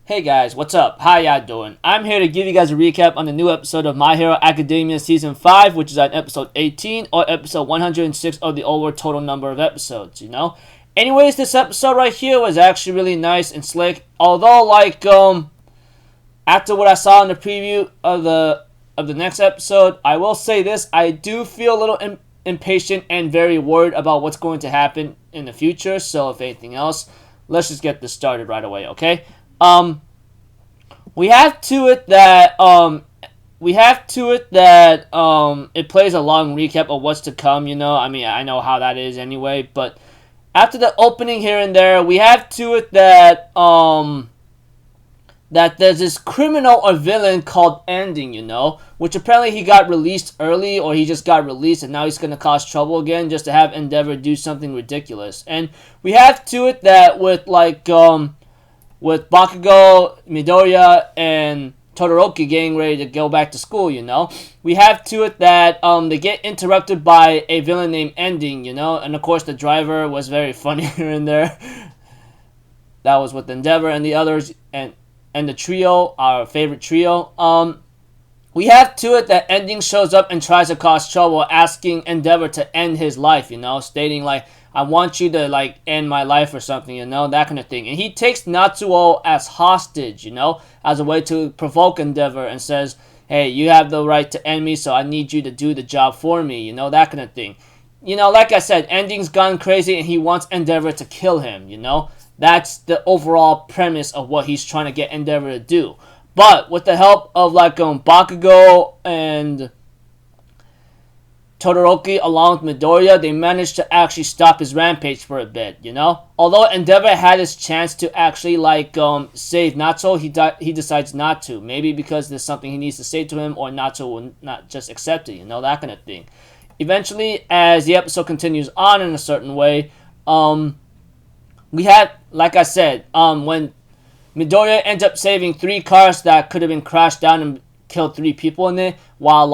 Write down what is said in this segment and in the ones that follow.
Hey guys, what's up? How y'all doing? I'm here to give you guys a recap on the new episode of My Hero Academia Season 5, which is at episode 18 or episode 106 of the over total number of episodes, Anyways, this episode right here was actually really nice and slick. Although, after what I saw in the preview of the next episode, I will say this, I do feel a little impatient and very worried about what's going to happen in the future. So, if anything else, let's just get this started right away, okay? We have to it that it plays a long recap of what's to come, I mean, I know how that is anyway, but after the opening here and there, we have to it that that there's this criminal or villain called Ending, which apparently he got released early, or he just got released and now he's gonna cause trouble again just to have Endeavor do something ridiculous. And we have to it that with with Bakugo, Midoriya, and Todoroki getting ready to go back to school, we have to it that they get interrupted by a villain named Ending, and of course the driver was very funny here and there. That was with Endeavor and the others, and the trio, our favorite trio. We have to it that Ending shows up and tries to cause trouble, asking Endeavor to end his life, stating I want you to end my life or something, that kind of thing. And he takes Natsuo as hostage, as a way to provoke Endeavor, and says, hey, you have the right to end me, so I need you to do the job for me, that kind of thing. Like I said, Ending's gone crazy and he wants Endeavor to kill him, That's the overall premise of what he's trying to get Endeavor to do. But with the help of Bakugo and Todoroki along with Midoriya, they managed to actually stop his rampage for a bit, Although Endeavor had his chance to actually save Natsuo, he decides not to. Maybe because there's something he needs to say to him, or Natsuo will not just accept it, that kind of thing. Eventually, as the episode continues on in a certain way, we had, like I said, when Midoriya ends up saving 3 cars that could have been crashed down and killed 3 people in it, while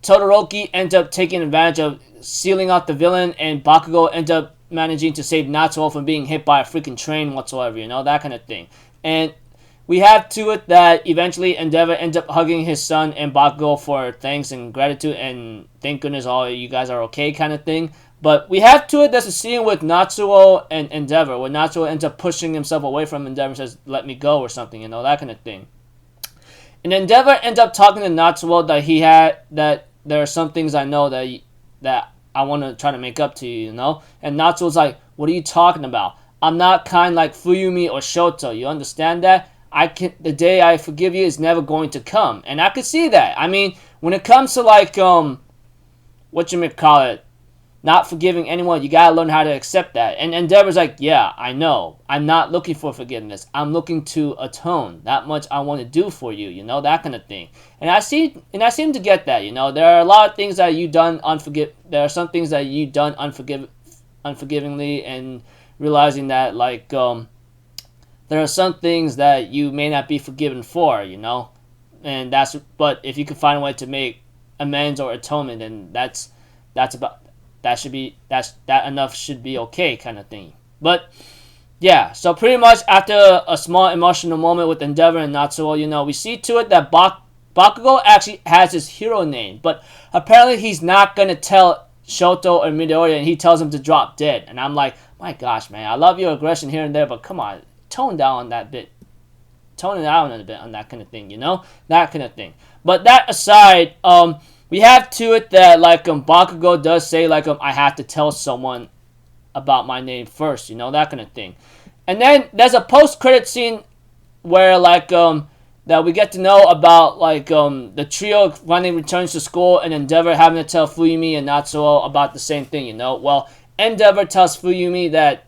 Todoroki ends up taking advantage of sealing out the villain, and Bakugo ends up managing to save Natsuo from being hit by a freaking train whatsoever, that kind of thing. And we have to it that eventually Endeavor ends up hugging his son and Bakugo for thanks and gratitude and thank goodness all you guys are okay kind of thing. But we have to it there's a scene with Natsuo and Endeavor where Natsuo ends up pushing himself away from Endeavor and says, let me go or something, that kind of thing. And Endeavor ends up talking to Natsuo that there are some things I know that I want to try to make up to you, And Natsuo's like, what are you talking about? I'm not kind like Fuyumi or Shoto, you understand that? The day I forgive you is never going to come. And I could see that. I mean, when it comes to whatchamacallit, not forgiving anyone, you gotta learn how to accept that. And Endeavor's like, yeah, I know. I'm not looking for forgiveness. I'm looking to atone. That much I want to do for you, that kind of thing. And I seem to get that, There are a lot of things that you've done there are some things that you've done unforgivingly, and realizing that there are some things that you may not be forgiven for, And but if you can find a way to make amends or atonement, then that enough should be okay kind of thing. But yeah, so pretty much after a small emotional moment with Endeavor and Natsuo, we see to it that Bakugo actually has his hero name, but apparently he's not gonna tell Shoto or Midoriya, and he tells him to drop dead. And I'm like, my gosh, man, I love your aggression here and there, but come on, tone it down a bit on that kind of thing, that kind of thing. But that aside, we have to it that Bakugo does say I have to tell someone about my name first, that kind of thing. And then there's a post-credit scene where that we get to know about the trio finally returns to school, and Endeavor having to tell Fuyumi and Natsuo about the same thing, Well, Endeavor tells Fuyumi that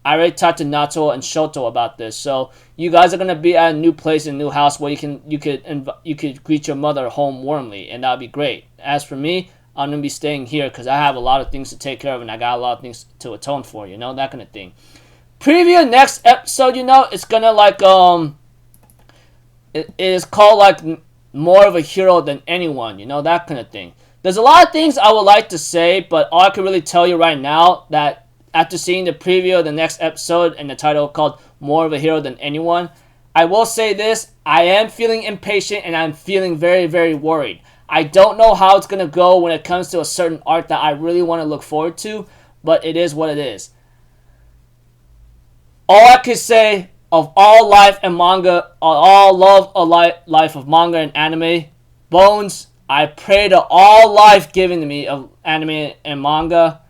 I already talked to Natsuo and Shoto about this, so you guys are gonna be at a new place in a new house where you could greet your mother home warmly, and that'd be great. As for me, I'm gonna be staying here because I have a lot of things to take care of, and I got a lot of things to atone for, that kind of thing. Preview next episode, it's gonna it is called more of a hero than anyone, that kind of thing. There's a lot of things I would like to say, but all I can really tell you right now that after seeing the preview of the next episode and the title called More of a Hero Than Anyone, I will say this, I am feeling impatient and I'm feeling very, very worried. I don't know how it's going to go when it comes to a certain arc that I really want to look forward to, but it is what it is. All I can say, of all life and manga, all love of life of manga and anime, Bones, I pray to all life given to me of anime and manga,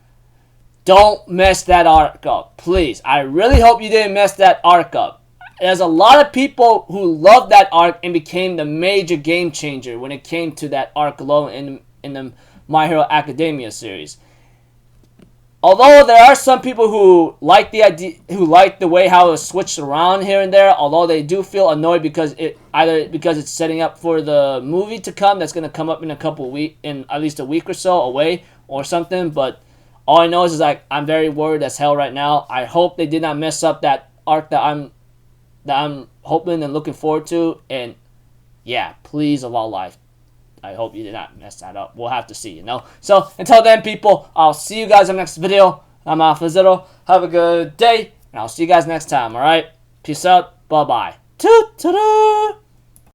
don't mess that arc up, please. I really hope you didn't mess that arc up. There's a lot of people who loved that arc and became the major game changer when it came to that arc alone in the My Hero Academia series. Although there are some people who like the idea, who like the way how it was switched around here and there, although they do feel annoyed because it's setting up for the movie to come that's going to come up in a couple weeks, in at least a week or so away or something. But all I know is like I'm very worried as hell right now. I hope they did not mess up that arc that I'm hoping and looking forward to. And yeah, please of all life, I hope you did not mess that up. We'll have to see, you know. So until then, people, I'll see you guys in the next video. I'm Alpha Zero. Have a good day, and I'll see you guys next time. All right, peace out. Bye bye. Toot toot.